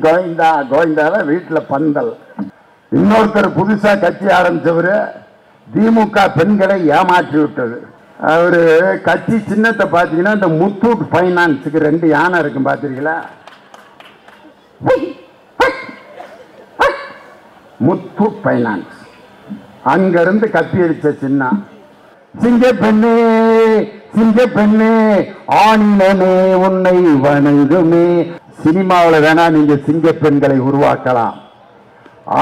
கோவிந்தா கோவிந்தால வீட்டுல பந்தல். இன்னொருத்தர் புதுசா கட்சி ஆரம்பிச்சவரு திமுக பெண்களை ஏமாற்றி விட்டது. அவரு கட்சி சின்னத்தை பாத்தீங்கன்னா இந்த முத்தூட் பைனான்ஸுக்கு 2 யானை இருக்கும் பாத்தீங்களா? முத்தூட் பைனான்ஸ் அங்க இருந்து கத்தி அடிச்ச சின்னம். சிங்க பெண்ணே சிங்க பெண்ணே ஆணினே உன்னை வணங்குமே. சினிமாவில் வேணா நீங்க சிங்க பெண்களை உருவாக்கலாம்,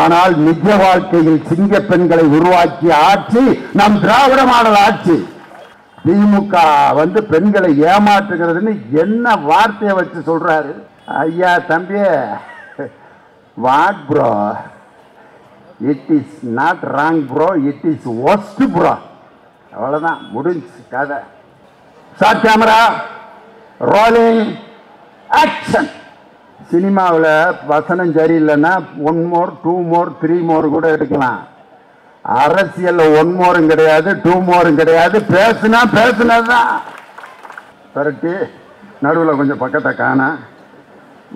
ஆனால் நிஜ வாழ்க்கையில் சிங்க பெண்களை உருவாக்கிய ஆட்சி நம் திராவிட மாடல் ஆட்சி. திமுக வந்து பெண்களை ஏமாற்றுகிறதுன்னு என்ன வார்த்தையை வச்சு சொல்றாரு ஐயா? தம்பி, what bro, it is not wrong bro, it is worst bro. அவ்வளவுதான், முடிஞ்சு கதை. Short camera rolling action. சினிமாவில் வசனம் சரியில்லைன்னா 1 more 2 more 3 more கூட எடுக்கலாம். அரசியல் 1 more கிடையாது, 2 more கிடையாது. பேசுனா பேசுனதுதான். கரெக்டு. நடுவில் கொஞ்சம் பக்கத்தை காண.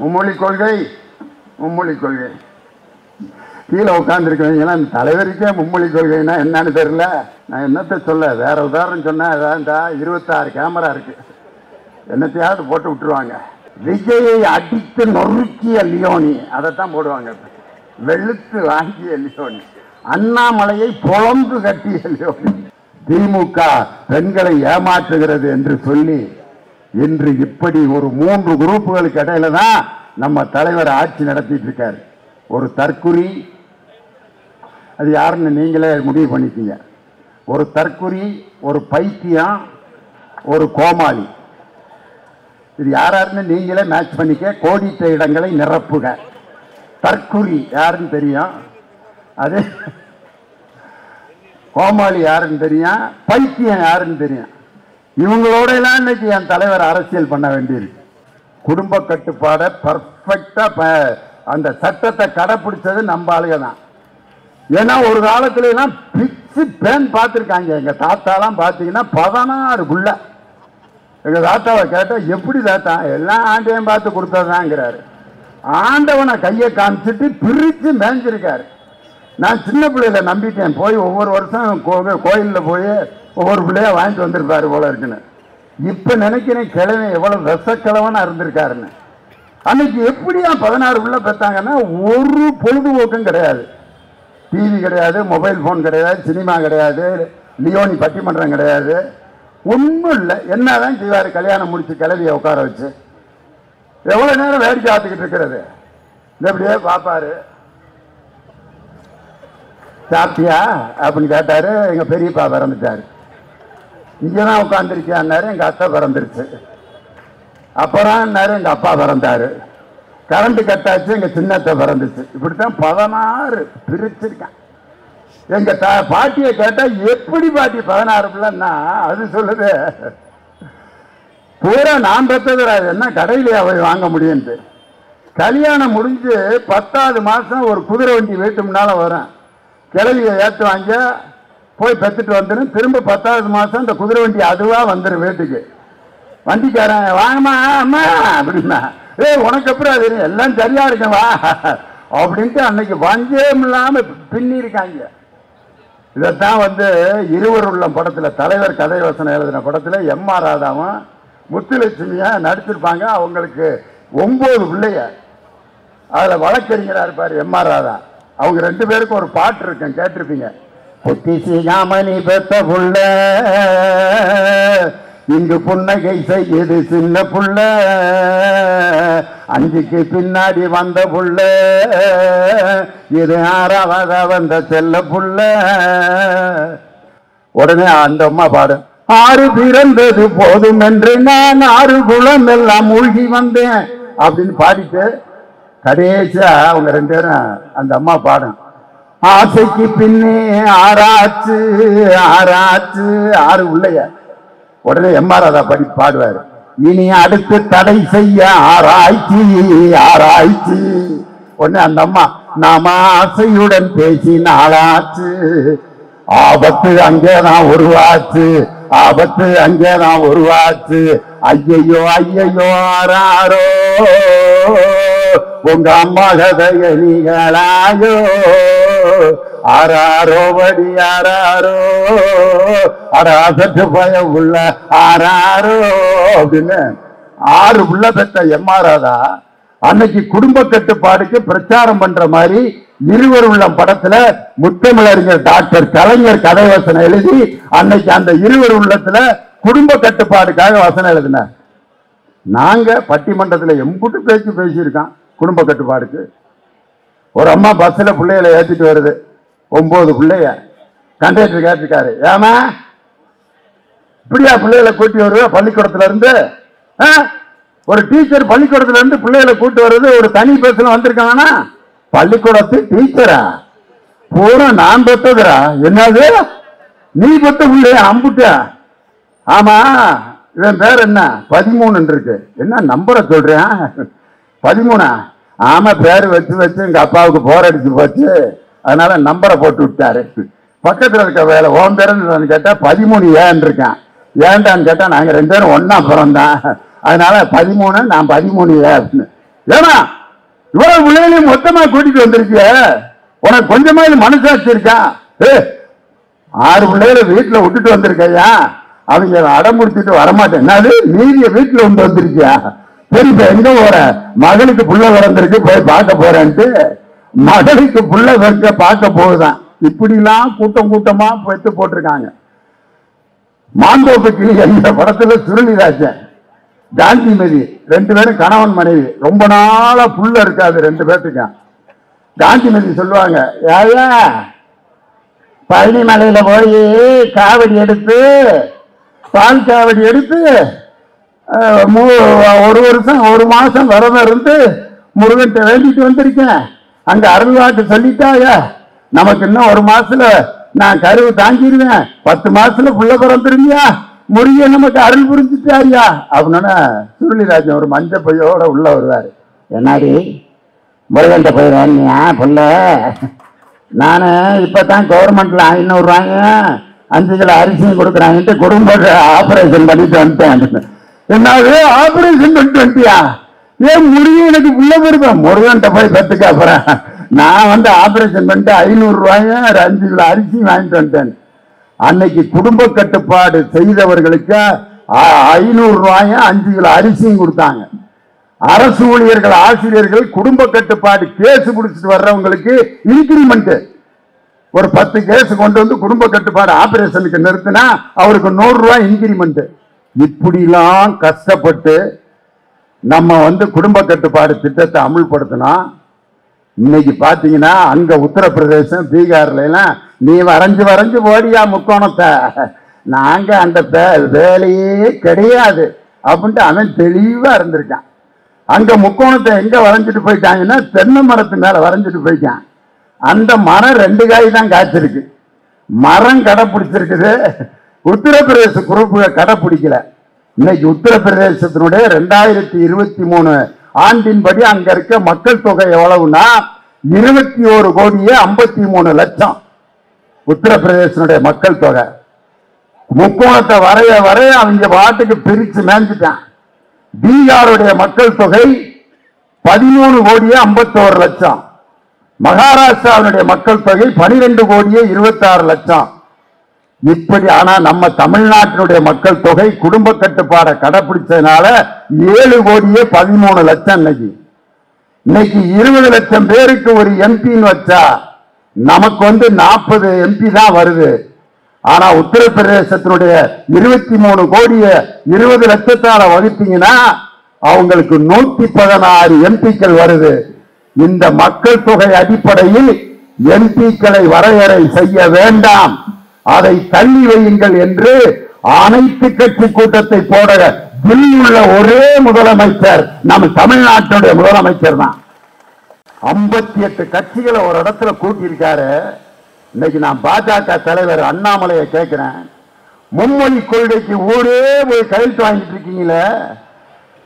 மும்மொழி கொள்கை மும்மொழி கொள்கை. கீழே உட்காந்துருக்கீங்களா? தலைவருக்கே மும்மொழி கொள்கைன்னா என்னன்னு தெரியல. நான் என்னத்தை சொல்ல, வேற உதாரணம் சொன்னேன். அதான் 26 கேமரா இருக்கு, என்னத்தையாவது போட்டு விட்டுருவாங்க. விஜயை அடித்து நொறுக்கிய லியோனி அதைத்தான் போடுவாங்க. வெளுத்து வாங்கிய லியோனி, அண்ணாமலையை பொழந்து கட்டிய லியோனி. திமுக பெண்களை ஏமாற்றுகிறது என்று சொல்லி இன்று இப்படி ஒரு 3 குரூப்புகளுக்கு இடையில தான் நம்ம தலைவர் ஆட்சி நடத்திட்டு இருக்காரு. ஒரு தற்குறி, அது யாருன்னு நீங்களே முடிவு பண்ணிக்கீங்க. ஒரு தற்குறி, ஒரு பைத்தியம், ஒரு கோமாளி. இது யாருன்னு நீங்களே மேட்ச் பண்ணிக்க. கோடிட்ட இடங்களை நிரப்புக. தற்குறி யாருன்னு தெரியும், அது கோமாளி யாருன்னு தெரியும், பைத்தியம் யாருன்னு தெரியும். இவங்களோட எல்லாம் இன்னைக்கு என் தலைவர் அரசியல் பண்ண வேண்டியிருக்கு. குடும்ப கட்டுப்பாடை பர்ஃபெக்டா அந்த சட்டத்தை கடைப்பிடிச்சது நம்ம ஆளுக தான். ஏன்னா ஒரு காலத்துல எல்லாம் பிச்சு பேன் பார்த்துருக்காங்க. எங்க தாத்தாலாம் பார்த்தீங்கன்னா 16 புள்ள. எங்க தாத்தாவை கேட்டா எப்படி தாத்தா, எல்லாம் ஆண்டையும் பார்த்து கொடுத்ததாங்கிறாரு. ஆண்டவனை கையை காமிச்சிட்டு பிரிச்சு மேய்ஞ்சிருக்காரு. நான் சின்ன பிள்ளையில நம்பிட்டேன், போய் ஒவ்வொரு வருஷம் கோயிலில் போய் ஒவ்வொரு பிள்ளைய வாங்கிட்டு வந்திருப்பாரு போல இருக்குன்னு. இப்ப நினைக்கிறேன் கிழமை எவ்வளவு விஷக்கிழவனா இருந்திருக்காருன்னு. அன்னைக்கு எப்படியா 16 பிள்ளை பெற்றாங்கன்னா ஒரு பொழுதுபோக்கும் கிடையாது. டிவி கிடையாது, மொபைல் போன் கிடையாது, சினிமா கிடையாது, லியோனி பட்டிமன்றம் கிடையாது, ஒன்றும் இல்லை. என்னதான் செய்வாரு? கல்யாணம் முடிச்சு கிளவியை உட்கார வச்சு எவ்வளவு நேரம் வேடிக்கை பார்த்துக்கிட்டு இருக்கிறது. எப்படியே பார்ப்பாரு. சாப்பிட்டியா அப்படின்னு கேட்டாரு. எங்க பெரியப்பா பிறந்துட்டாரு. இங்கதான் உட்காந்துருக்கியான்னாரு. எங்க அத்தை பிறந்துருச்சு. அப்புறம் எங்க அப்பா பிறந்தாரு. கரண்ட் கட்டாச்சு, எங்க சின்னத்தை பிறந்துச்சு. இப்படித்தான் 16 பிரிச்சிருக்கேன். எங்க பாட்டியை கேட்டா எப்படி பாட்டி 16 பிள்ளைன்னா அது சொல்லுது பூரா நான் பெற்றது என்ன கடையிலே போய் வாங்க முடியும்ட்டு. கல்யாணம் முடிஞ்சு 10வது மாசம் ஒரு குதிரை வண்டி வீட்டு முன்னால வரும். கிளவியை ஏற்றுவாங்க, போய் பெற்றுட்டு வந்துடும். திரும்ப 10வது மாசம் இந்த குதிரை வண்டி அதுவா வந்துடும் வீட்டுக்கு. வண்டிக்காரன் வாங்கம்மா அம்மா அப்படின்னா, உனக்கு அப்புறம் அது எல்லாம் சரியா இருக்கவா அப்படின்ட்டு அன்னைக்கு வஞ்சம் இல்லாம பின்னி இருக்காங்க. இதைத்தான் வந்து இருவர் உள்ளம் படத்துல, தலைவர் கதை வசனம் எழுதின படத்துல எம்.ஆர். ராதாவும் முத்துலட்சுமியா நடிச்சிருப்பாங்க. அவங்களுக்கு 9 பிள்ளைய. அதுல வழக்கறிஞரா இருப்பாரு எம்.ஆர். ராதா. அவங்க 2 பேருக்கும் ஒரு பாட்டு இருக்கேன், கேட்டிருப்பீங்க. பொத்தி சீகாமணி பெத்த புள்ள இங்கு புன்னகை செய்யுது சின்ன புள்ள, 5க்கு பின்னாடி வந்த புள்ள, இது 6வது வந்த செல்ல புள்ள. உடனே அந்த அம்மா பாடு, 6 பிறந்தது போதும் என்று நான் 6 குளம் எல்லாம் மூழ்கி வந்தேன் அப்படின்னு பாடிட்டு கடைசியா அவங்க 2 பேரும் அந்த அம்மா பாடும், ஆசைக்கு பின்னே 6 ஆச்சு 6 ஆச்சு 6 உள்ளைய. உடனே எம்.ஆர். ராதா பாடுவாரு, இனி அடுத்து தடை செய்ய ஆராய்ச்சி ஆராய்ச்சி. உடனே அந்த அம்மா, நாம ஆசையுடன் பேசி நாளாச்சு, ஆபத்து அங்கேதான் உருவாச்சு, ஆபத்து அங்கேதான் உருவாச்சு, ஐயையோ ஐயையோ ஆராரோ உங்க அம்மா கதைய நீங்களாயோ ஆராரோ படி ஆராரோ அராசத்து பயம் உள்ள ஆராரோ அப்படின்னு 6 உள்ள பெற்ற எம்ஆராதா அன்னைக்கு குடும்ப கட்டுப்பாடுக்கு பிரச்சாரம் பண்ற மாதிரி இருவர் உள்ளம் படத்துல முத்தமிழறிஞர் டாக்டர் கலைஞர் கதை வசனம் எழுதி அன்னைக்கு அந்த இருவர் உள்ளத்துல குடும்ப கட்டுப்பாடுக்காக வசனம் எழுதினார். நாங்க பட்டிமன்றத்துல எம்புட்டு பேச்சு பேசியிருக்கான் குடும்ப கட்டுப்பாடுக்கு. ஒரு அம்மா பஸ்ல பிள்ளைகளை ஏற்றிட்டு வருது, 9 பிள்ளைய. கண்டக்டர் கேட்டிருக்காரு, ஏமா இப்படியா பிள்ளைகளை கூட்டி வருவ பள்ளிக்கூடத்துல இருந்து? ஒரு டீச்சர் பள்ளிக்கூடத்துல இருந்து பிள்ளைகளை கூட்டு வருது ஒரு தனி பஸ்ல வந்திருக்காங்கன்னா பள்ளிக்கூடத்து டீச்சரா பூரா நான் பெற்றதுரா? என்னது நீ பெற்ற பிள்ளைய அம்புட்ட? ஆமா இவன் பேர் என்ன 13 இருக்கு. என்ன நம்பரை சொல்றேன்? 13. ஆமா பேர் வச்சு வச்சு எங்க அப்பாவுக்கு போர் அடிச்சு போச்சு, அதனால நம்பரை போட்டு விட்டாரு. பக்கத்துல இருக்க வேலை ஓம் பேருன்னு கேட்டா 13 ஏன் இருக்கான். ஏன்டான்னு கேட்டா நாங்க 2 பேரும் ஒன்னா பிறந்தான், அதனால 13 நான் 13 ஏன். ஏன்னா இவ்வளவு பிள்ளைகளையும் மொத்தமா கூட்டிட்டு வந்திருக்கிய, உனக்கு கொஞ்சமா இது மனசாட்சி இருக்கா? 6 பிள்ளைகளை வீட்டுல விட்டுட்டு வந்திருக்கையா, அவங்க அடமுடிச்சுட்டு வரமாட்டேன், என்னது மீதிய வீட்டுல வந்து வந்திருக்கியா? சரி இப்ப எங்க போற? மகளுக்கு புள்ள பிறந்திருக்கு போய் பார்க்க போறேன்ட்டு மகளுக்கு புள்ள பிறக்க பார்க்க போகுதான். இப்படி எல்லாம் கூட்டம் கூட்டமா பெற்று போட்டிருக்காங்க. மாந்தோப்பு கிளி என்ற படத்துல சுருளிராஜன் காந்திமதி 2 பேரும் கணவன் மனைவி, ரொம்ப நாளா புள்ள இருக்காது 2 பேர்த்துக்கு. காந்திமதி சொல்லுவாங்க, ஏயா பழனி மலையில போய் காவடி எடுத்து பால் காவடி எடுத்து 1 வருஷம் 1 மாசம் விரதம் இருந்து முருகன்ட்ட வேண்டிட்டு வந்திருக்கேன். அங்க அருள்வாக்கு சொல்லிட்டாயா, நமக்கு இன்னும் 1 மாசத்துல நான் கருவு தாங்கிடுவேன், 10 மாசத்துல புள்ள பிறந்துருந்தியா, முருக நமக்கு அருள் புரிஞ்சுட்டாரியா அப்படின்னா சுருளிராஜன் ஒரு மஞ்ச பையோட உள்ள வருவாரு. என்னாடி முருகன்ட்ட போயிடுவேன்யா புள்ள, நானு இப்பதான் கவர்மெண்ட்ல 500 ரூபாங்க 5 கிலோ அரிசியும் கொடுக்குறாங்கன்ட்டு குடும்ப ஆபரேஷன் பண்ணிட்டு வந்துட்டேன். என்னாவது ஆபரேஷன் பண்ணிட்டு வந்துட்டியா? ஏன் முருகன் எனக்கு புள்ள பெருப்பேன், முருகன்ட்ட போய் பெற்றுக்க. அப்புறம் நான் ஆபரேஷன் பண்ணிட்டு 500 ரூபாய 5 கிலோ அரிசி வாங்கிட்டு வந்துட்டேன். அன்னைக்கு குடும்ப கட்டுப்பாடு செய்தவர்களுக்கு 500 ரூபாய 5 கிலோ அரிசியும் கொடுத்தாங்க. அரசு ஊழியர்கள் ஆசிரியர்கள் குடும்ப கட்டுப்பாடு கேஸ் பிடிச்சிட்டு வர்றவங்களுக்கு இன்கிரிமெண்ட் ஒரு 10 கேஸ் கொண்டு வந்து குடும்ப கட்டுப்பாடு ஆபரேஷனுக்கு நிறுத்தினா அவருக்கு 100 ரூபாய் இன்கிரிமெண்ட். இப்படிலாம் கஷ்டப்பட்டு நம்ம குடும்ப கட்டுப்பாடு திட்டத்தை அமுல்படுத்தினா இன்னைக்கு பாத்தீங்கன்னா அங்க உத்தரப்பிரதேசம் பீகார்ல எல்லாம் நீ வரைஞ்சு போடியா முக்கோணத்தை, நாங்க அந்த வேலையே கிடையாது அப்படின்ட்டு அவன் தெளிவா இருந்திருக்கான். அங்க முக்கோணத்தை எங்க வரைஞ்சிட்டு போயிட்டாங்கன்னா தென்னை மரத்து மேல வரைஞ்சிட்டு போயிட்டான். அந்த மரம் 2 காய் தான் காய்ச்சிருக்கு, மரம் கடைப்பிடிச்சிருக்குது, உத்தரப்பிரதேச குரூப்பு கடைப்பிடிக்கல. இன்னைக்கு உத்தரப்பிரதேசத்தினுடைய 2023 ஆண்டின்படி அங்க இருக்க மக்கள் தொகை எவ்வளவுன்னா 21,53,00,000 உத்தரப்பிரதேசனுடைய மக்கள் தொகை. முக்கோணத்தை வரைய அவங்க பாட்டுக்கு பிரிச்சு மேஞ்சிட்டான். பீகாருடைய மக்கள் தொகை 13,51,00,000, மகாராஷ்டிராவுடைய மக்கள் தொகை 12,26,00,000. இப்படி ஆனா நம்ம தமிழ்நாட்டினுடைய மக்கள் தொகை குடும்ப கட்டுப்பாடை கடைபிடிச்சதுனால 7,13,00,000. இன்னைக்கு 20 லட்சம் பேருக்கு ஒரு எம்பின்னு வச்சா நமக்கு 40 எம்பி தான் வருது. ஆனா உத்தரப்பிரதேசத்தினுடைய 23 கோடியை 20 லட்சத்தால வகுத்தீங்கன்னா அவங்களுக்கு 116 எம்பிக்கள் வருது. இந்த மக்கள் தொகை அடிப்படையில் எம்பிக்களை வரையறை செய்ய வேண்டாம், அதை தள்ளி வையுங்கள் என்று அனைத்து கட்சி கூட்டத்தை போட உள்ள ஒரே முதலமைச்சர் நம்ம தமிழ்நாட்டுடைய முதலமைச்சர் தான். 58 கட்சிகளை ஒரு இடத்துல கூட்டியிருக்காரு. இன்னைக்கு நான் பாஜக தலைவர் அண்ணாமலையை கேட்கிறேன், மும்மொழி கொள்கைக்கு ஊரே போய் கையெழுத்து வாங்கிட்டு இருக்கீங்களே,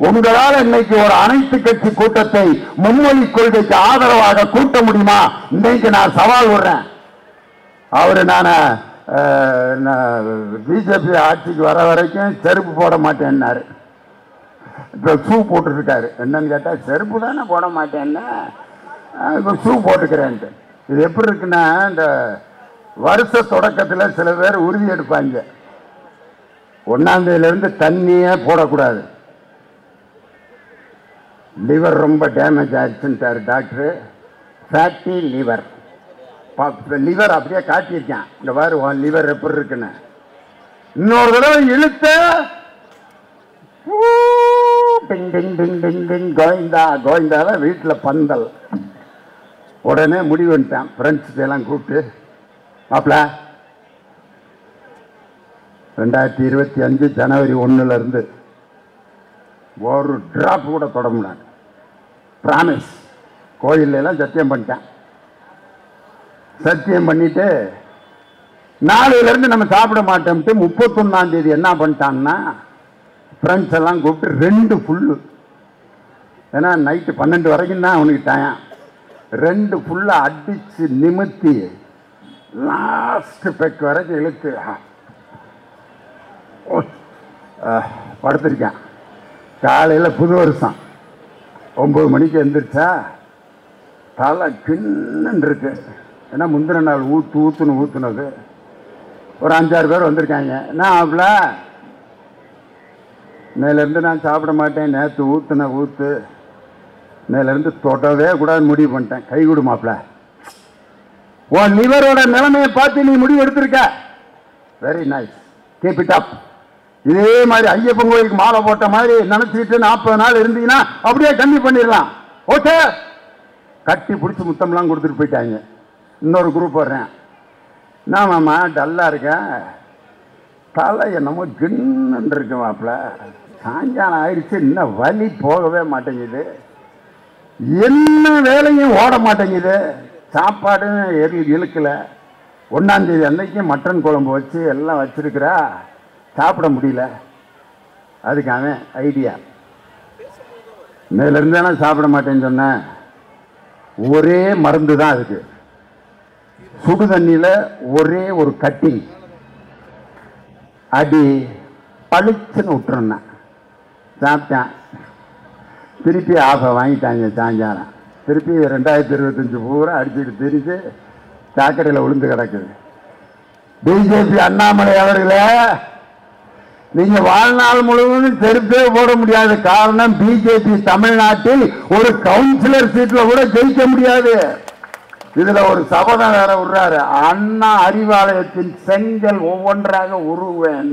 உங்களால் இன்னைக்கு ஒரு அனைத்து கட்சி கூட்டத்தை மும்மொழி கொள்கைக்கு ஆதரவாக கூட்ட முடியுமா? இன்னைக்கு நான் சவால் விடுறேன். அவரு நான் பிஜேபி ஆட்சிக்கு வர வரைக்கும் செருப்பு போட மாட்டேன்னாரு. இப்போ ஷூ போட்டுருக்காரு. என்னன்னு கேட்டால் செருப்பு தானே போட மாட்டேன்னா இப்போ ஷூ போட்டுக்கிறேன்ட்டு. இது எப்படி இருக்குன்னா, இந்த வருஷ தொடக்கத்தில் சில பேர் உறுதி எடுப்பாங்க, 1ஆம் தேதியிலேருந்து தண்ணியே போடக்கூடாது, லிவர் ரொம்ப டேமேஜ் ஆயிடுச்சுன்ட்டார் டாக்டரு. ஃபேட்டி லிவர், லிவர் அப்படியே காட்டியிருக்கேன், இந்த பாரு உன் லிவர் எப்படி இருக்குன்னு. இன்னொரு தடவை இழுத்த கோவிந்தா கோவிந்தாவை வீட்டில் பந்தல். உடனே முடிவு பண்ணிட்டான், ஃப்ரெண்ட்ஸ் எல்லாம் கூப்பிட்டு, மாப்பிள்ள 2025 ஜனவரி 1 ஒரு டிராப் கூட தொட முடியாது, ப்ராமிஸ். கோயிலெல்லாம் சத்தியம் பண்ணிட்டேன். சத்தியம் பண்ணிட்டு நாளையிலேருந்து நம்ம சாப்பிட மாட்டோம்ட்டு 31ஆம் தேதி என்ன பண்ணிட்டான்னா, ஃப்ரெண்ட்ஸ் எல்லாம் கூப்பிட்டு 2 ஃபுல்லு, ஏன்னா நைட்டு 12 வரைக்கும் தான் அவனுக்கு டைம், 2 ஃபுல்லாக அடித்து நிமித்தி லாஸ்ட் பெக் வரைக்கும் இழுத்து படுத்திருக்கேன். காலையில் புது வருஷம் 9 மணிக்கு எழுந்திரிச்சா தலை கிண்ணன் இருக்கு. ஏன்னா முந்தின நாள் ஊற்றுனது ஒரு 5-6 பேர் வந்திருக்காங்க. என்ன ஆகல, மேலேருந்து நான் சாப்பிட மாட்டேன், நேற்று ஊற்றுன ஊற்று, மேலேருந்து தொடவே கூடாதுன்னு முடிவு பண்ணிட்டேன். கை கொடு மாப்பிள்ள, உன் லிவரோட நிலைமையை பார்த்து நீ முடிவு எடுத்திருக்க, very nice, keep it up. இதே மாதிரி ஐயப்பன் கோயிலுக்கு மாலை போட்ட மாதிரி நினைச்சிட்டு 40 நாள் இருந்தீங்கன்னா அப்படியே கம்மி பண்ணிடலாம். ஓகே, கட்டி பிடிச்சி முத்தம்லாம் கொடுத்துட்டு போயிட்டாங்க. இன்னொரு குரூப் வர்றேன், நான் மாமா டல்லாக இருக்கேன், தலை என்னமோ கின்னு இருக்கு மாப்பிள்ள, சாயங்காலம் ஆயிடுச்சு, இன்னும் வலி போகவே மாட்டேங்குது, என்ன வேலையும் ஓட மாட்டேங்குது, சாப்பாடும் இழுக்கல, 1ஆம் தேதி அன்னைக்கு மட்டன் குழம்பு வச்சு எல்லாம் வச்சிருக்கிறா, சாப்பிட முடியல. அதுக்கு அவன் ஐடியா, மேலேருந்து தானே சாப்பிட மாட்டேன்னு சொன்னேன், ஒரே மருந்து தான் அதுக்கு, சுடு தண்ணியில் ஒரே ஒரு கட்டிங் அடி பளிச்சுன்னு விட்டுருந்தேன். சாப்பிட்டேன், திருப்பி ஆஃபை வாங்கிட்டாங்க சாயங்காலம். திருப்பி 2025 பூரா அடிச்சுட்டு திரிஞ்சு சாக்கடையில் விழுந்து கிடக்குது. பிஜேபி அண்ணாமலை அவர்களே, நீங்க வாழ்நாள் முழுவதும் செருப்பே போட முடியாது. காரணம், பிஜேபி தமிழ்நாட்டில் ஒரு கவுன்சிலர் சீட்ல கூட ஜெயிக்க முடியாது. இதுல ஒரு சபதம் வேற விடுறாரு, அண்ணா அறிவாலயத்தின் செங்கல் ஒவ்வொன்றாக உருவேன்.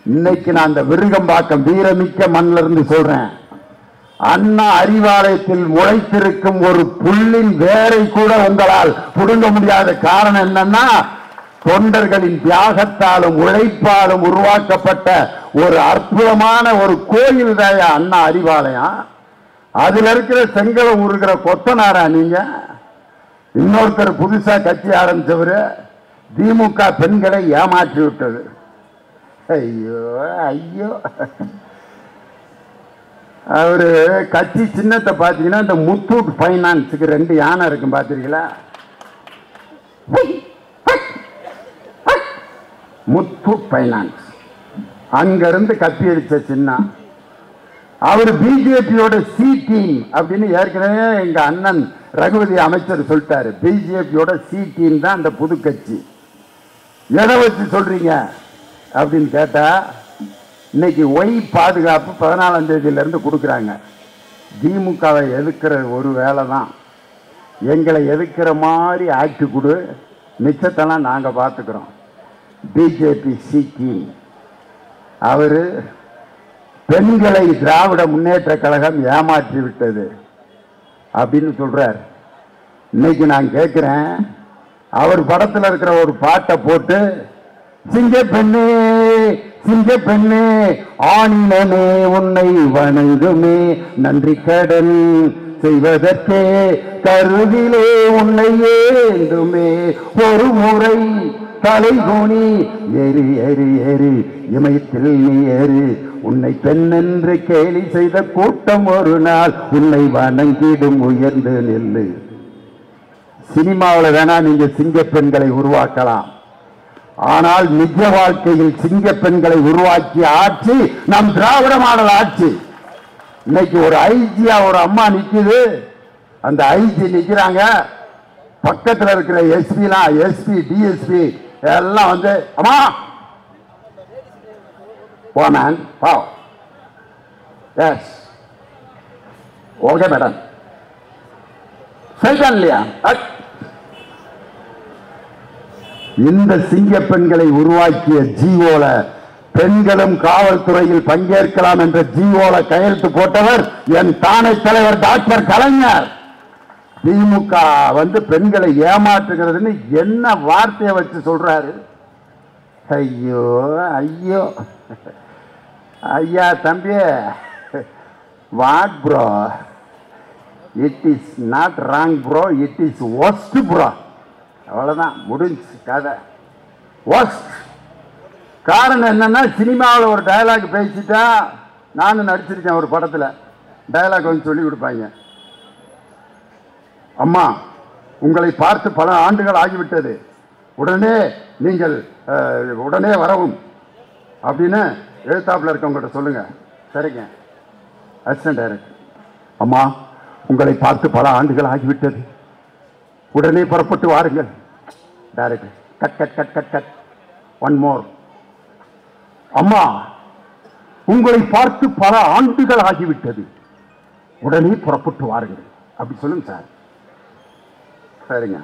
இன்னைக்கு நான் அந்த விருகம்பாக்கம் வீரமிக்க மண்ணில இருந்து சொல்றேன், அண்ணா அறிவாலயத்தில் முளைத்திருக்கும் ஒரு புல்லின் வேரை கூட உங்களால் புடுங்க முடியாத. காரணம் என்னன்னா, தொண்டர்களின் தியாகத்தாலும் உழைப்பாலும் உருவாக்கப்பட்ட ஒரு அற்புதமான ஒரு கோயில் தான் அண்ணா அறிவாலயம். அதுல இருக்கிற செங்கலை உருகிற கொத்தனாரா நீங்க? இன்னொருத்தர் புதுசா கட்சி ஆரம்பிச்சவரு திமுக பெண்களை ஏமாற்றி விட்டது. ஐயோ ஐயோ, அவரு கட்சி சின்னத்தை பார்த்தீங்கன்னா இந்த முத்தூட் பைனான்ஸுக்கு 2 யானை இருக்கும், பார்த்தீங்களா? முத்தூட் பைனான்ஸ் அங்கிருந்து கத்தி அடிச்ச சின்னம். அவர் பிஜேபியோட சி டீம் அப்படின்னு ஏற்கனவே எங்க அண்ணன் ரகுபதி அமைச்சர் சொல்லிட்டாரு. பிஜேபியோட சி டீம் தான் அந்த புது கட்சி. எதை வச்சு சொல்றீங்க அப்படின்னு கேட்டா, இன்னைக்கு ஒய் பாதுகாப்பு 14ஆம் தேதியிலிருந்து கொடுக்குறாங்க. திமுகவை எதிர்க்கிற ஒரு வேலை தான், எங்களை எதிர்க்கிற மாதிரி ஆக்ட் கொடு, மிச்சத்தெல்லாம் நாங்கள் பார்த்துக்கிறோம். பிஜேபி சி டீம் அவரு பெண்களை திராவிட முன்னேற்ற கழகம் ஏமாற்றி விட்டது அப்படின்னு சொல்றார். இன்னைக்கு நான் கேட்கிறேன், அவர் படத்தில் இருக்கிற ஒரு பாட்டை போட்டு, சிங்கப்பெண்ணே சிங்கப்பெண்ணே ஆணினே உன்னை வணங்குமே, நன்றி கடன் செய்வதற்கே கருவிலே உன்னை ஏந்துமே, ஒரு முறை தலை கோணி ஏறி ஏறி ஏறி இமயத்தில் நீ ஏறி, உன்னை பெண்ணென்று கேலி செய்த கூட்டம் ஒரு நாள் உன்னை வணங்கிடும் உயர்ந்து நெல்லு. சினிமாவில் வேணா நீங்க சிங்க பெண்களை உருவாக்கலாம், ஆனால் நிஜ வாழ்க்கையில் சிங்க பெண்களை உருவாக்கிய ஆட்சி நம் திராவிட மாடல் ஆட்சி. இன்னைக்கு ஒரு ஐஜியா ஒரு அம்மா நிக்குது. அந்த ஐஜி நிக்கிறாங்க, பக்கத்தில் இருக்கிற எஸ்பி டிஎஸ்பி எல்லாம் வந்து அம்மா போமேன் பாவ் எஸ் ஓகே மேடம் சரிதான் இல்லையா? இந்த சிங்க பெண்களை உருவாக்கிய ஜிஓல பெண்களும் காவல்துறையில் பங்கேற்கலாம் என்ற ஜிஓல கையெழுத்து போட்டவர் என் தானை தலைவர் டாக்டர் கலைஞர். திமுக வந்து பெண்களை ஏமாற்றுகிறதுன்னு என்ன வார்த்தையை வச்சு சொல்றாரு? ஐயோ ஐயோ ஐயா தம்பி, what bro, it is not wrong bro, it is worst bro. அவ்வளவுதான், முடிஞ்சு கதை. ஒஸ்ட் காரணம் என்னன்னா, சினிமாவில் ஒரு டயலாக் பேசிட்டா, நானும் நடிச்சிருக்கேன் ஒரு படத்தில், டயலாக் வந்து சொல்லி கொடுப்பாங்க. அம்மா உங்களை பார்த்து பல ஆண்டுகள் ஆகிவிட்டது, உடனே நீங்கள் உடனே வரவும் அப்படின்னு எழுத்தாப்புல இருக்கவங்கிட்ட சொல்லுங்க. சரிங்க அசிஸ்டன்ட் டைரக்டர். அம்மா உங்களை பார்த்து பல ஆண்டுகள் ஆகிவிட்டது, உடனே புறப்பட்டு வாருங்கள். Director cut cut cut cut cut one more. அம்மா உங்களை பார்த்து பல ஆண்டுகள் ஆகிவிட்டது, உடனே புறப்பட்டு வாருங்கள். அப்படி சொல்லுங்க சார். சரிங்க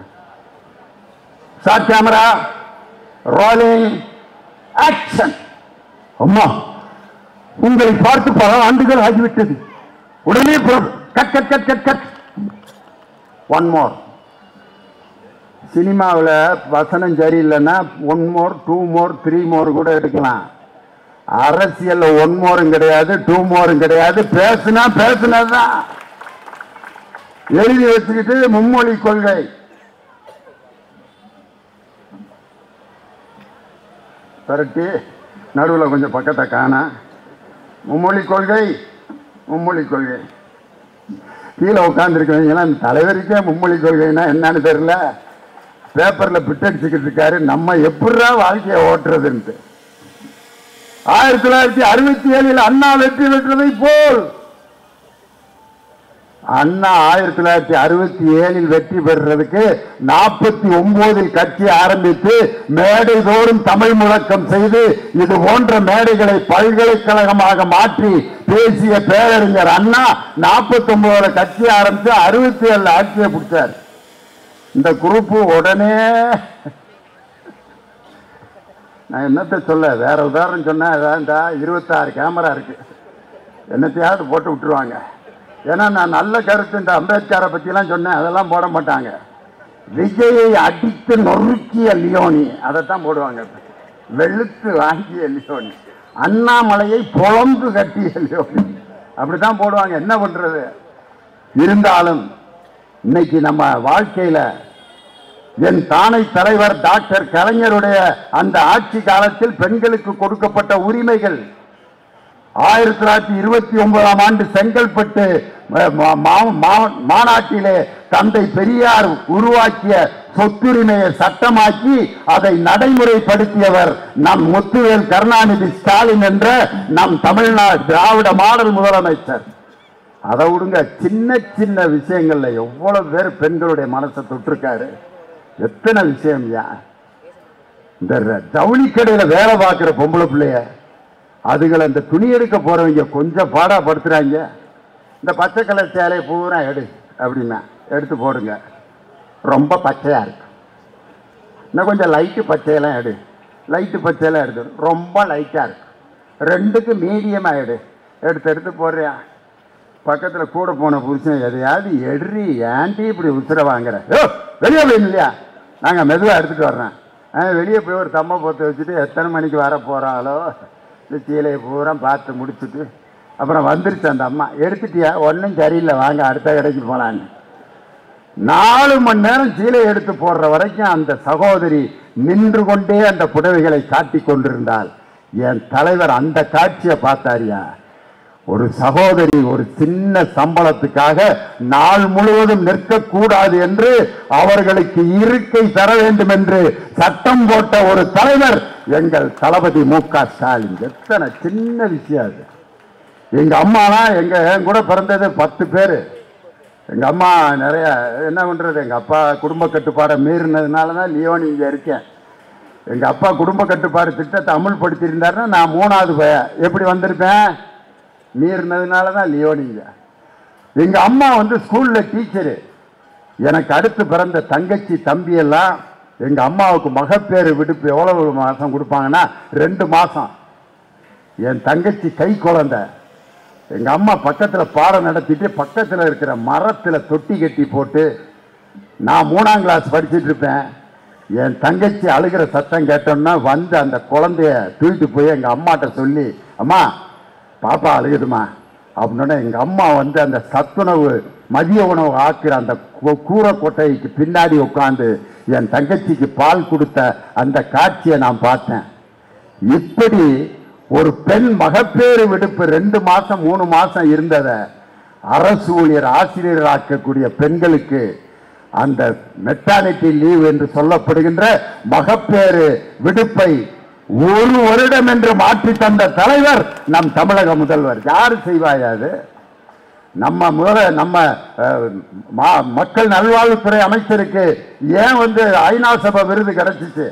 சார். Camera rolling action. அம்மா உங்களை பார்த்து பல ஆண்டுகள் ஆகிவிட்டது, உடனே cut cut cut cut cut one more. சினிமாவில் வசனம் சரியில்லைன்னா 1 மோர் 2 மோர் 3 மோர் கூட எடுக்கலாம். அரசியல் 1 மோரும் கிடையாது 2 மோரும் கிடையாது. பேசுனா பேசுனதுதான். எழுதி வச்சுக்கிட்டு மும்மொழி கொள்கை. கரெக்டு, நடுவில் கொஞ்சம் பக்கத்தை காண. மும்மொழி கொள்கை மும்மொழி கொள்கை. கீழே உட்காந்துருக்கீங்களா, தலைவருக்கே மும்மொழி கொள்கைன்னா என்னன்னு தெரியல. பேப்பரில் பிட்டடிச்சுக்கிட்டு இருக்காரு, நம்ம எப்படிடா வாழ்க்கையை ஓட்டுறதுன்ட்டு. 1967 அண்ணா வெற்றி பெற்றதை போல் அண்ணா 1967 வெற்றி பெறுறதுக்கு 49 கட்சி ஆரம்பித்து மேடை தோறும் தமிழ் முழக்கம் செய்து இது போன்ற மேடைகளை பல்கலைக்கழகமாக மாற்றி பேசிய பேரறிஞர் அண்ணா 49 கட்சி ஆரம்பித்து 67 ஆட்சியை பிடிச்சார். இந்த குரூப் உடனே நான் என்னத்தை சொல்ல, வேற உதாரணம் சொன்னா 26 கேமரா இருக்கு, என்னத்தையாவது போட்டு விட்டுருவாங்க. ஏன்னா நான் நல்ல கருத்து இந்த அம்பேத்கரை பற்றிலாம் சொன்னேன், அதெல்லாம் போட மாட்டாங்க. விஜயை அடித்து நொறுக்கிய லியோனி அதைத்தான் போடுவாங்க. வெளுத்து வாங்கிய லியோனி, அண்ணாமலையை பொழந்து கட்டிய லியோனி அப்படித்தான் போடுவாங்க. என்ன பண்றது? இருந்தாலும் இன்னைக்கு நம்ம வாழ்க்கையில என் தானை தலைவர் டாக்டர் கலைஞருடைய அந்த ஆட்சி காலத்தில் பெண்களுக்கு கொடுக்கப்பட்ட உரிமைகள் 1929ஆம் ஆண்டு செங்கல்பட்டு மாநாட்டிலே தந்தை பெரியார் உருவாக்கிய சொத்துரிமையை சட்டமாக்கி அதை நடைமுறைப்படுத்தியவர் நம் முத்துவேல் கருணாநிதி ஸ்டாலின் என்ற நம் தமிழ்நாடு திராவிட மாடல் முதலமைச்சர். அதை விடுங்க, சின்ன சின்ன விஷயங்கள்ல எவ்வளவு பேர் பெண்களுடைய மனசை தொட்டிருக்காரு. எத்தனை விஷயம். இந்த ஜவுளி கடையில வேலை பார்க்கிற பொம்பளை பிள்ளைய, அதுகளை இந்த துணி எடுக்க போறவங்க கொஞ்சம் பாடாப்படுத்துறாங்க. இந்த பச்சை கலர் சேலையை பூரா எடு அப்படின்னா எடுத்து போடுங்க, ரொம்ப பச்சையா இருக்கு. இன்னும் கொஞ்சம் லைட்டு பச்சையெல்லாம் எடு, லைட்டு பச்சையெல்லாம் எடுத்து ரொம்ப லைட்டா இருக்கு. ரெண்டுக்கு மீடியமா எடுத்து எடுத்து போடுறியா. பக்கத்தில் கூட போன புருஷன் எதையாவது எட்ரி ஏன்டி இப்படி உசுர வாங்குற, வெளியே போய் இல்லையா, நாங்கள் மெதுவாக எடுத்துகிட்டு வர்றேன். வெளியே போய் ஒரு தம்மை பொத்து வச்சுட்டு எத்தனை மணிக்கு வர போகிறாளோ இந்த சீலையை பூரா பார்த்து முடிச்சுட்டு அப்புறம் வந்துருச்சு அந்த அம்மா. எடுத்துட்டியா? ஒன்றும் சரியில்லை, வாங்க அடுத்த கடைக்கு போகலான்னு 4 மணி நேரம் சீலை எடுத்து போடுற வரைக்கும் அந்த சகோதரி நின்று கொண்டே அந்த புடவைகளை காட்டி கொண்டிருந்தால் என் தலைவர் அந்த காட்சியை பார்த்தாரியா. ஒரு சகோதரி ஒரு சின்ன சம்பளத்துக்காக நாள் முழுவதும் நிற்கக்கூடாது என்று அவர்களுக்கு இருக்கை தர வேண்டும் என்று சட்டம் போட்ட ஒரு தலைவர் எங்கள் தளபதி மு க ஸ்டாலின். எத்தனை சின்ன விஷயம் அது. எங்க அம்மாலாம் என் கூட பிறந்தது 10 பேர். எங்க அம்மா நிறைய என்ன பண்றது, எங்க அப்பா குடும்ப கட்டுப்பாடை மீறினதுனால தான் லியோனி இங்க இருக்கேன். எங்க அப்பா குடும்ப கட்டுப்பாடு திட்டத்தை அமுல்படுத்தியிருந்தாருன்னா நான் 3வது பையன் எப்படி வந்திருப்பேன்? மீறினதுனால தான் லியோனிங்க. எங்க அம்மா ஸ்கூல்ல டீச்சரு. எனக்கு அடுத்து பிறந்த தங்கச்சி தம்பி எல்லாம் எங்க அம்மாவுக்கு மகப்பேறு விடுப்பு எவ்வளவு மாசம் கொடுப்பாங்கன்னா 2 மாசம். என் தங்கச்சி கை குழந்தை. எங்க அம்மா பக்கத்துல பாடம் நடத்திட்டு பக்கத்துல இருக்கிற மரத்துல தொட்டி கட்டி போட்டு நான் 3ஆம் கிளாஸ் படிச்சுட்டு இருப்பேன். என் தங்கச்சி அழுகிற சத்தம் கேட்டோம்னா அந்த குழந்தைய தூக்கிட்டு போய் எங்க அம்மாட்ட சொல்லி, அம்மா பாப்பா அழுகுதுமா அப்படின்னா எங்க அம்மா அந்த சத்துணவு மதிய உணவு ஆக்குற அந்த கூரை கொட்டைக்கு பின்னாடி உட்காந்து என் தங்கச்சிக்கு பால் கொடுத்த அந்த காட்சியை நான் பார்த்தேன். இப்படி ஒரு பெண் மகப்பேறு விடுப்பு 2 மாசம் 3 மாசம் இருந்ததை அரசு ஊழியர் ஆசிரியர் ஆக்கக்கூடிய பெண்களுக்கு அந்த மெட்டர்னிட்டி லீவ் என்று சொல்லப்படுகின்ற மகப்பேறு விடுப்பை 1 வருடம் என்று மாற்றி தந்த தலைவர் நம் தமிழக முதல்வர். யாரு செய்வாயாது? நம்ம மக்கள் நல்வாழ்வுத்துறை அமைச்சருக்கு ஏன் ஐநா சபை விருது கிடைச்சிச்சு?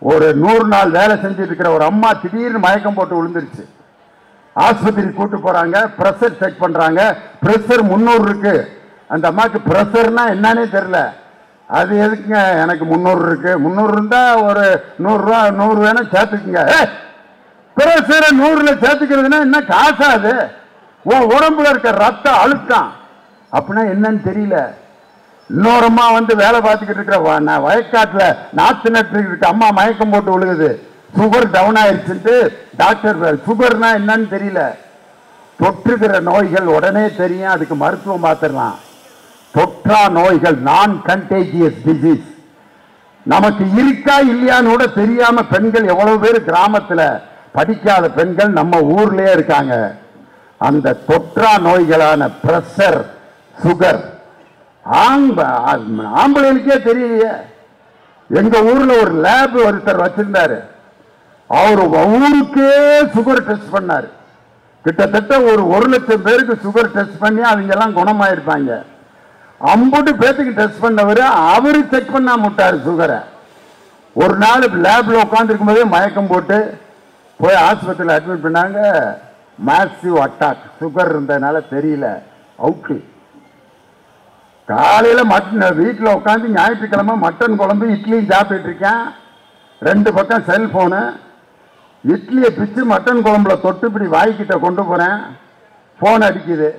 ஒரு 100 நாள் வேலை செஞ்சுட்டு இருக்கிற ஒரு அம்மா திடீர்னு மயக்கம் போட்டு விழுந்துருச்சு. ஆஸ்பத்திரி கூட்டு போறாங்க, பிரஷர் செக் பண்றாங்க. பிரஷர் 300 இருக்கு. அந்த அம்மாக்கு பிரஷர்னா என்னன்னே தெரியல. அது எதுக்குங்க எனக்கு 300 இருக்கு, 300 இருந்தா ஒரு 100 ரூபா 100 வேணா சேர்த்துக்குங்க. பிரஷரை 100ல சேர்த்துக்கிறதுனா என்ன காசாது? உடம்புல இருக்க ரத்த அழுத்தம் அப்படின்னா என்னன்னு தெரியல. இன்னொரு அம்மா வேலை பார்த்துக்கிட்டு இருக்கிற வயக்காட்டுல நாத்து நட்டு இருக்க அம்மா மயக்கம் போட்டு விழுகுது. சுகர் டவுன் ஆயிடுச்சுட்டு டாக்டர் சுகர்னா என்னன்னு தெரியல. தொற்றுகிற நோய்கள் உடனே தெரியும், அதுக்கு மருத்துவம் பார்த்துடலாம். தொற்றா நோய்கள், நான் கண்டேஜியஸ் டிசீஸ், நமக்கு இருக்கா இல்லையான்னு கூட தெரியாம பெண்கள் எவ்வளவு பேர் கிராமத்துல படிக்காத பெண்கள் நம்ம ஊர்லயே இருக்காங்க. அந்த தொற்றா நோய்களான பிரஷர், சுகர் ஆம்பளைகளுக்கே தெரியலையே. எங்க ஊர்ல ஒரு லேப் ஒருத்தர் வச்சிருந்தாரு. அவரு ஊருக்கே சுகர் டெஸ்ட் பண்ணாரு. கிட்டத்தட்ட ஒரு 1,00,000 பேருக்கு சுகர் டெஸ்ட் பண்ணி அவங்க எல்லாம் குணமாயிருப்பாங்க. 50 பேருக்கு டெஸ்ட் பண்ணவர் அவரு செக் பண்ணா முட்டாரு சுகரை. ஒரு நாள் லேப்ல உட்கார்ந்து இருக்கும் போதே மயக்கம் போட்டு போய் ஆஸ்பத்திரியில் அட்மிட் பண்ணாங்க. மேசிவ் அட்டாக், சுகர் இருந்ததுனால தெரியல, அவுட்டு. காலையில வீட்டில் உட்காந்து ஞாயிற்றுக்கிழமை மட்டன் குழம்பு இட்லியும் சாப்பிட்டு இருக்கேன். 2 பக்கம் செல்போனு. இட்லியை பிச்சு மட்டன் குழம்புல தொட்டு இப்படி வாய்க்கிட்ட கொண்டு போறேன். போன் அடிக்குது.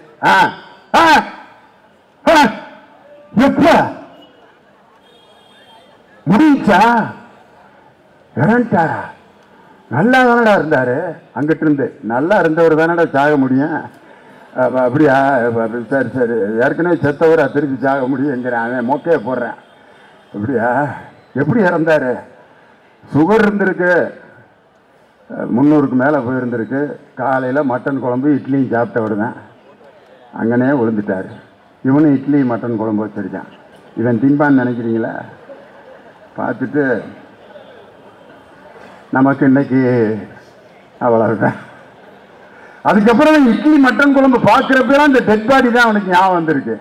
எப்ப முடிச்சா இறந்துட்டாரா? நல்லா தானடா இருந்தாரு. அங்கிட்டு இருந்து நல்லா இருந்தவர் தானடா சாக முடியும். அப்படியா? சரி சரி, ஏற்கனவே செத்தவர் திருப்பி சாக முடியுங்கிறேன். அவன் மொக்கைய போடுறேன். அப்படியா? எப்படி இறந்தாரு? சுகர் இருந்திருக்கு, 300க்கு மேலே போயிருந்திருக்கு. காலையில் மட்டன் குழம்பு இட்லியும் சாப்பிட்டவர் தான். அங்கனே விழுந்துட்டார். இவனும் இட்லி மட்டன் குழம்பு வச்சிருக்கான். இவன் திம்பான்னு நினைக்கிறீங்களா? பார்த்துட்டு நமக்கு இன்னைக்கு அவ்வளவுதான். அதுக்கப்புறம் இட்லி மட்டன் குழம்பு பார்க்கிறப்ப அந்த டெட் பாடி தான் அவனுக்கு ஞாபகம் வந்திருக்கு.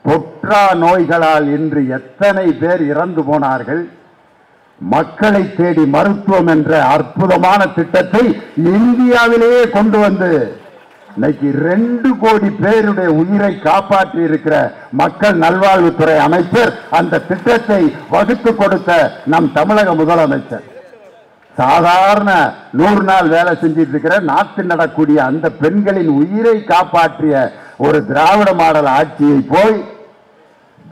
தொற்றா நோய்களால் இன்று எத்தனை பேர் இறந்து போனார்கள். மக்களை தேடி மருத்துவம் என்ற அற்புதமான திட்டத்தை இந்தியாவிலேயே கொண்டு வந்து இன்னைக்கு 2 கோடி பேருடைய உயிரை காப்பாற்றி இருக்கிற மக்கள் நல்வாழ்வுத்துறை அமைச்சர் அந்த திட்டத்தை வகுத்து கொடுத்த நம் தமிழக முதலமைச்சர். சாதாரண 100 நாள் வேலை செஞ்சிட்டு இருக்கிற நாட்டில் நடக்கூடிய அந்த பெண்களின் உயிரை காப்பாற்றிய ஒரு திராவிட மாடல் ஆட்சியை போய்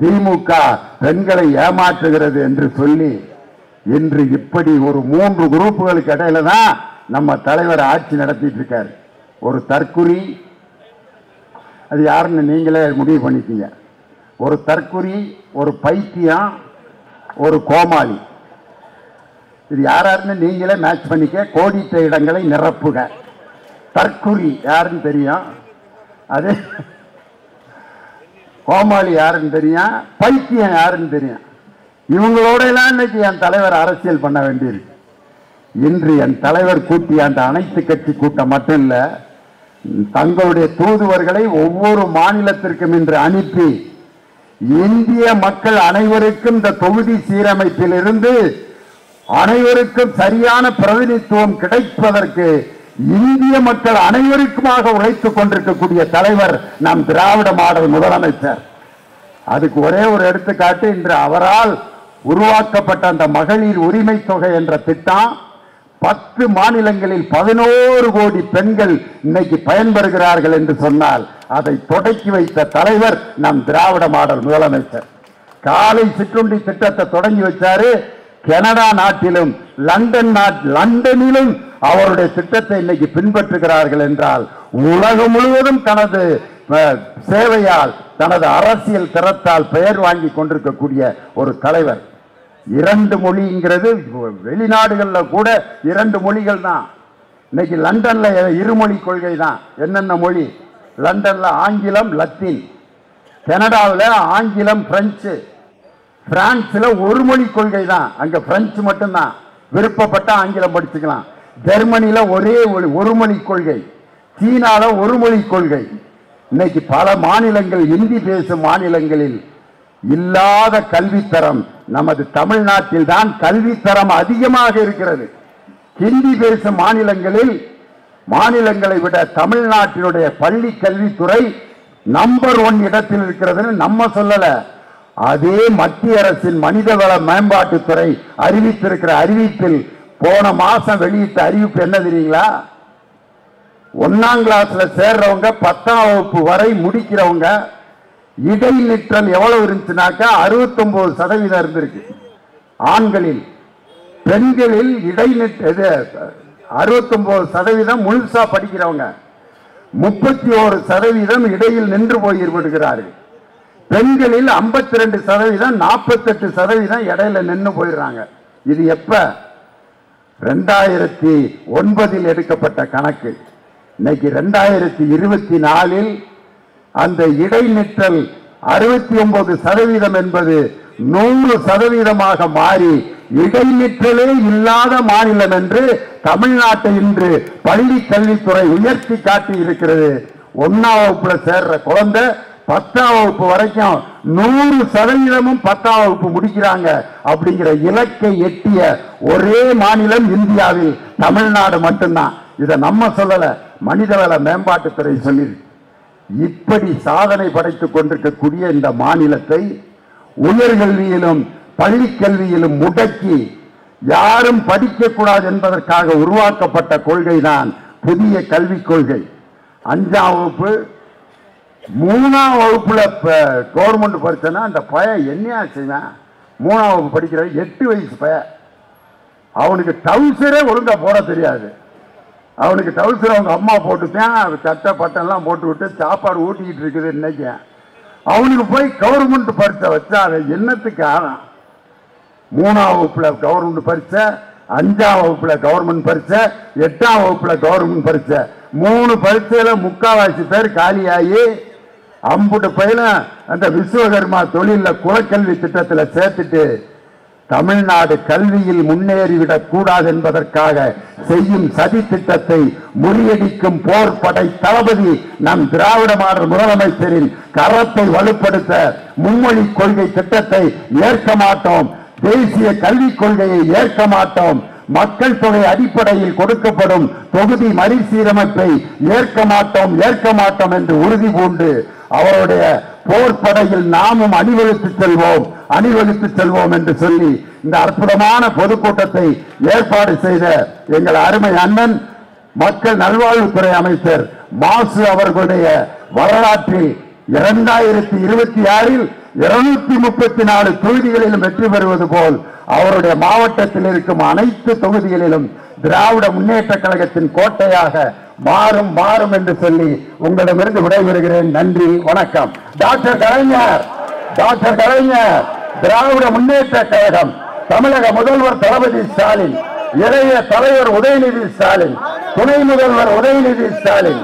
திமுக பெண்களை ஏமாற்றுகிறது என்று சொல்லி இன்று இப்படி ஒரு 3 குரூப்புகளுக்கு இடையில தான் நம்ம தலைவர் ஆட்சி நடத்திட்டு இருக்காரு. ஒரு தற்குறி, அது யாருன்னு நீங்களே முடிவு பண்ணிக்கீங்க. ஒரு தற்குறி, ஒரு பைத்தியம், ஒரு கோமாளி. இது யாருன்னு நீங்களே மேட்ச் பண்ணிக்க. கோடிட்ட இடங்களை நிரப்புக. தற்குறி யாருன்னு தெரியும், அது கோமாளி யாருன்னு தெரியும், பைத்தியம் யாருன்னு தெரியும். இவங்களோட எல்லாம் இன்னைக்கு என் தலைவர் அரசியல் பண்ண வேண்டியிருக்கு. இன்று என் தலைவர் கூட்டிய அந்த அனைத்து கட்சி கூட்டம் மட்டும் இல்ல, தங்களுடைய தூதுவர்களை ஒவ்வொரு மாநிலத்திற்கும் இன்று அனுப்பி இந்திய மக்கள் அனைவருக்கும் இந்த தொகுதி சீரமைப்பில் இருந்து அனைவருக்கும் சரியான பிரதிநிதித்துவம் கிடைப்பதற்கு இந்திய மக்கள் அனைவருக்குமாக உழைத்துக் கொண்டிருக்கக்கூடிய தலைவர் நம் திராவிட மாடல் முதலமைச்சர். அதுக்கு ஒரே ஒரு எடுத்துக்காட்டு, இன்று அவரால் உருவாக்கப்பட்ட அந்த மகளிர் உரிமை தொகை என்ற திட்டம் 10 மாநிலங்களில் 11 கோடி பெண்கள் இன்னைக்கு பயன்பெறுகிறார்கள் என்று சொன்னால் அதை தொடக்கி வைத்த தலைவர் நம் திராவிட மாடல் முதலமைச்சர். காலை சிற்றுண்டி திட்டத்தை தொடங்கி வச்சாரு. கனடா நாட்டிலும் லண்டனிலும் அவருடைய திட்டத்தை இன்னைக்கு பின்பற்றுகிறார்கள் என்றால் உலகம் முழுவதும் தனது சேவையால் தனது அரசியல் திறத்தால் பெயர் வாங்கி கொண்டிருக்கக்கூடிய ஒரு தலைவர். 2 மொழிங்கிறது வெளிநாடுகளில் கூட 2 மொழிகள் தான். இன்னைக்கு லண்டன்ல 2 மொழி கொள்கை தான். என்னென்ன மொழி? லண்டன்ல ஆங்கிலம் லத்தீன், கனடாவில் ஆங்கிலம் பிரெஞ்சு, பிரான்ஸ்ல 1 மொழி கொள்கை தான், அங்க பிரெஞ்சு மட்டும்தான், விருப்பப்பட்ட ஆங்கிலம் படிச்சுக்கலாம். ஜெர்மனியில ஒரே 1 மொழி கொள்கை, சீனால 1 மொழி கொள்கை. இன்னைக்கு பல மாநிலங்கள், இந்தி பேசும் மாநிலங்களில் இல்லாத கல்வித்தரம் நமது தமிழ்நாட்டில் தான் கல்வித்தரம் அதிகமாக இருக்கிறது. ஹிந்தி பேசும் மாநிலங்களை விட தமிழ்நாட்டினுடைய பள்ளி கல்வித்துறை நம்பர் 1 இடத்தில் இருக்கிறதுன்னு நம்ம சொல்லல, அதே மத்திய அரசின் மனிதவள மேம்பாட்டுத்துறை அறிவித்திருக்கிற அறிவிப்பில் போன மாசம் வெளியிட்ட அறிவிப்பு என்ன தெரியுங்களா? 1ஆம் கிளாஸ்ல சேர்றவங்க 10ஆம் வகுப்பு வரை முடிக்கிறவங்க இடைநிற்றல் எவ்வளவு இருந்துச்சுனாக்கா 69% இருந்திருக்கு ஆண்களில். பெண்களில் இடைநிற்ற 69% முழுசா படிக்கிறவங்க, 31% இடையில் நின்று போய்விடுகிறார்கள். பெண்களில் 52%, 48% இடையில நின்று போயிடுறாங்க. இது எப்ப? 2009 எடுக்கப்பட்ட கணக்கு. இன்னைக்கு 2024 அந்த இடைநிற்றல் 69% என்பது 100% மாறி இடைநிற்றலே இல்லாத மாநிலம் என்று தமிழ்நாட்டை இன்று பள்ளி கல்வித்துறை உயர்த்தி காட்டி இருக்கிறது. 1ஆம் வகுப்புல சேர்ற குழந்தை 10ஆம் வகுப்பு வரைக்கும் 100% 10ஆம் வகுப்பு முடிக்கிறாங்க அப்படிங்கிற இலக்கை எட்டிய ஒரே மாநிலம் இந்தியாவில் தமிழ்நாடு மட்டும்தான். இதை நம்ம சொல்லல, மனிதவள மேம்பாட்டுத்துறை சொல்லியிருக்கு. இப்படி சாதனை படைத்துக் கொண்டிருக்கக்கூடிய இந்த மாநிலத்தை உயர்கல்வியிலும் பள்ளி கல்வியிலும் முடக்கி யாரும் படிக்கக்கூடாது என்பதற்காக உருவாக்கப்பட்ட கொள்கைதான் புதிய கல்விக் கொள்கை. 5ஆம் வகுப்பு 3ஆம் வகுப்புல கவர்மெண்ட் படிச்சனா அந்த பையன் என்ன செய்வான்? 3ஆம் வகுப்பு படிக்கிற 8 வயசு பையன், அவனுக்கு டவுசரே ஒழுங்கா போட தெரியாது. அவனுக்கு டவுசர் அவங்க அம்மா போட்டுத்தான் சட்டை பட்டெல்லாம் போட்டு விட்டு சாப்பாடு ஊட்டிக்கிட்டு இருக்குது. இன்னைக்கு அவனுக்கு போய் கவர்மெண்ட் பரிசை வச்சா அதை என்னத்துக்கு ஆகும்? 3ஆம் வகுப்புல கவர்மெண்ட் பரிசை, 5ஆம் வகுப்புல கவர்மெண்ட் பரிசை, 8ஆம் வகுப்புல கவர்மெண்ட் பரிசை, 3 பரீட்சையில 3/4 பேர் காலியாகி அம்புட்டு பயில அந்த விஸ்வகர்மா தொழில குலக்கல்வி திட்டத்தில் சேர்த்துட்டு தமிழ்நாடு கல்வியில் முன்னேறிவிடக் கூடாது என்பதற்காக செய்யும் சதி திட்டத்தை முறியடிக்கும் போர்படை தளபதி நம் திராவிட மாடல் முதலமைச்சரின் கரத்தை வலுப்படுத்த மும்மொழி கொள்கை திட்டத்தை ஏற்க மாட்டோம். தேசிய கல்விக் கொள்கையை ஏற்க மாட்டோம். மக்கள் தொகை அடிப்படையில் கொடுக்கப்படும் தொகுதி மறுசீரமைப்பை ஏற்க மாட்டோம் என்று உறுதி பூண்டு அவருடைய போர்படையில் நாமும் அணிவகுத்து செல்வோம் என்று சொல்லி இந்த அற்புதமான பொதுக்கூட்டத்தை ஏற்பாடு செய்த எங்கள் அருமை அண்ணன் மக்கள் நல்வாழ்வுத்துறை அமைச்சர் மாசு அவர்களுடைய வரலாற்றில் 2026 234 தொகுதிகளிலும் வெற்றி பெறுவது போல் அவருடைய மாவட்டத்தில் இருக்கும் அனைத்து தொகுதிகளிலும் திராவிட முன்னேற்ற கழகத்தின் கோட்டையாக மாறும் என்று சொல்லி உங்களிடமிருந்து விடைபெறுகிறேன். நன்றி, வணக்கம். டாக்டர் கலைஞர், திராவிட முன்னேற்ற கழகம், தமிழக முதல்வர் தளபதி ஸ்டாலின், இளைய தலைவர் உதயநிதி ஸ்டாலின், துணை முதல்வர் உதயநிதி ஸ்டாலின்.